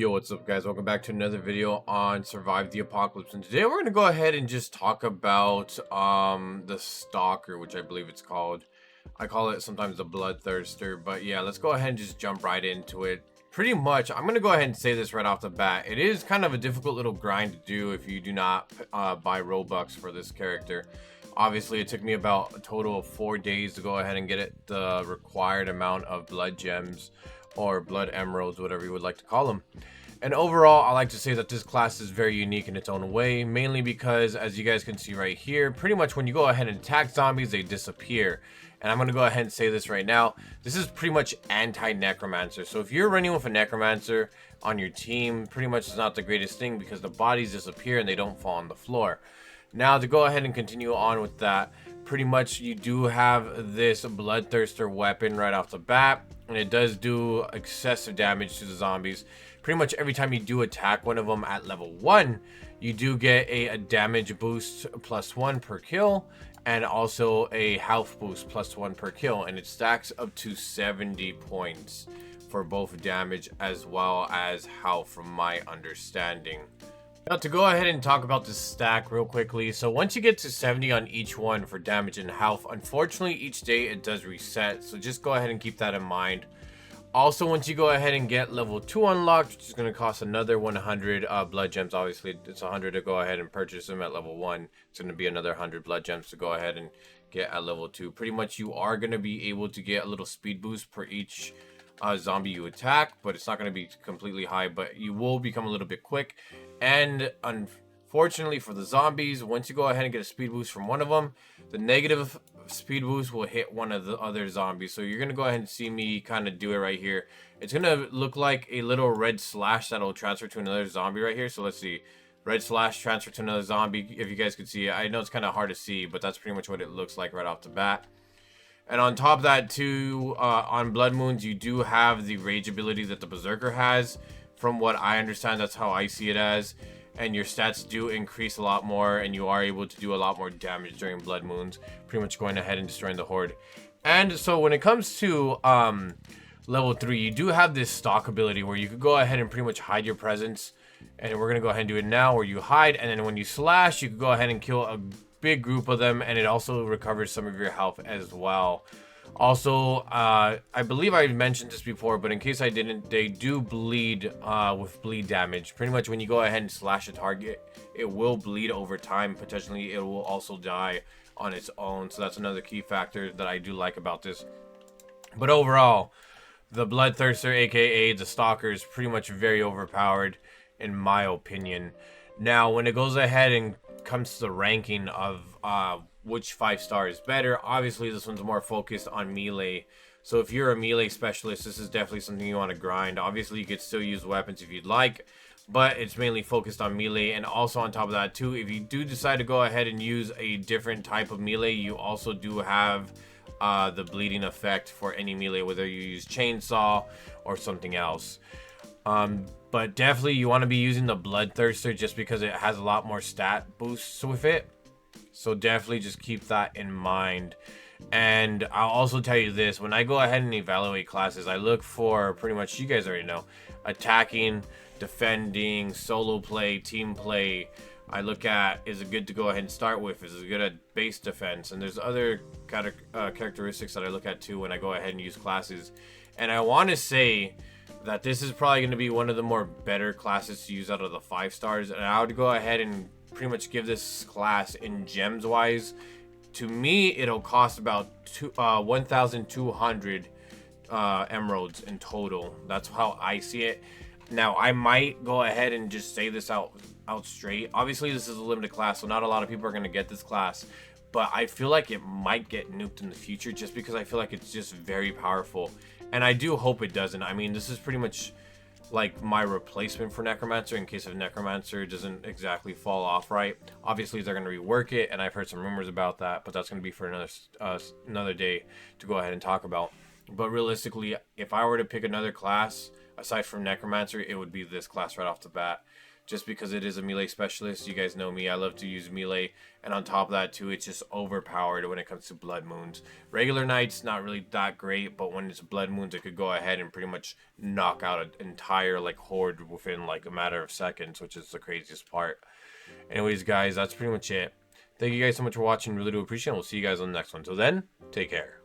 Yo, what's up guys? Welcome back to another video on Survive the Apocalypse. And today we're going to go ahead and just talk about the Stalker, which I believe it's called. I call it sometimes the Bloodthirster, but yeah, let's go ahead and just jump right into it. Pretty much, I'm going to go ahead and say this right off the bat. It is kind of a difficult little grind to do if you do not buy Robux for this character. Obviously, it took me about a total of 4 days to go ahead and get it the required amount of blood gems or blood emeralds, whatever you would like to call them. And overall, I like to say that this class is very unique in its own way, mainly because, as you guys can see right here, pretty much when you go ahead and attack zombies, they disappear. And I'm going to go ahead and say this right now. This is pretty much anti-necromancer. So if you're running with a necromancer on your team, pretty much it's not the greatest thing because the bodies disappear and they don't fall on the floor. Now, to go ahead and continue on with that, pretty much you do have this Bloodthirster weapon right off the bat, and it does do excessive damage to the zombies. Pretty much every time you do attack one of them at level 1, you do get a damage boost +1 per kill, and also a health boost +1 per kill, and it stacks up to 70 points for both damage as well as health, from my understanding. Now, to go ahead and talk about the stack real quickly, so once you get to 70 on each one for damage and health, unfortunately each day it does reset, so just go ahead and keep that in mind. Also, once you go ahead and get level 2 unlocked, which is going to cost another 100 blood gems, obviously it's 100 to go ahead and purchase them at level 1, it's going to be another 100 blood gems to go ahead and get at level 2. Pretty much you are going to be able to get a little speed boost per each zombie you attack, but it's not going to be completely high, but you will become a little bit quick. And unfortunately for the zombies, once you go ahead and get a speed boost from one of them, the negative speed boost will hit one of the other zombies. So you're going to go ahead and see me kind of do it right here. It's going to look like a little red slash that will transfer to another zombie right here. So let's see. Red slash transfer to another zombie, if you guys could see it. I know it's kind of hard to see, but that's pretty much what it looks like right off the bat. And on top of that too, on Blood Moons, you do have the rage ability that the Berserker has. From what I understand, that's how I see it as. And your stats do increase a lot more, and you are able to do a lot more damage during Blood Moons. Pretty much going ahead and destroying the Horde. And so when it comes to level 3, you do have this stalk ability where you could go ahead and pretty much hide your presence. And we're going to go ahead and do it now, where you hide, and then when you slash, you can go ahead and kill a big group of them, and it also recovers some of your health as well. Also, I believe I mentioned this before, but in case I didn't, they do bleed with bleed damage. Pretty much when you go ahead and slash a target, it will bleed over time. Potentially, it will also die on its own. So that's another key factor that I do like about this. But overall, the Bloodthirster, aka the Stalker, is pretty much very overpowered, in my opinion. Now, when it goes ahead and comes to the ranking of which 5-star is better, obviously this one's more focused on melee. So if you're a melee specialist, this is definitely something you want to grind. Obviously you could still use weapons if you'd like, but it's mainly focused on melee. And also on top of that too, if you do decide to go ahead and use a different type of melee, you also do have the bleeding effect for any melee, whether you use chainsaw or something else. But definitely you want to be using the Bloodthirster just because it has a lot more stat boosts with it. So definitely just keep that in mind. And I'll also tell you this, when I go ahead and evaluate classes, I look for pretty much, you guys already know, attacking, defending, solo play, team play. I look at, is it good to go ahead and start with? Is it good at base defense? And there's other characteristics that I look at too when I go ahead and use classes. And I want to say that this is probably going to be one of the more better classes to use out of the 5 stars. And I would go ahead and pretty much give this class in gems wise. To me, it'll cost about 1,200 emeralds in total. That's how I see it. Now, I might go ahead and just say this out straight. Obviously, this is a limited class, so not a lot of people are going to get this class. But I feel like it might get nuked in the future just because I feel like it's just very powerful. And I do hope it doesn't. I mean, this is pretty much like my replacement for Necromancer in case if Necromancer doesn't exactly fall off right. Obviously, they're going to rework it, and I've heard some rumors about that, but that's going to be for another day to go ahead and talk about. But realistically, if I were to pick another class aside from Necromancer, it would be this class right off the bat. just because it is a melee specialist. You guys know me, I love to use melee, and on top of that too, it's just overpowered when it comes to blood moons. Regular knights, not really that great, but when it's blood moons, it could go ahead and pretty much knock out an entire like horde within like a matter of seconds, which is the craziest part. Anyways, guys, that's pretty much it. Thank you guys so much for watching. Really do appreciate it. We'll see you guys on the next one. Till then, take care.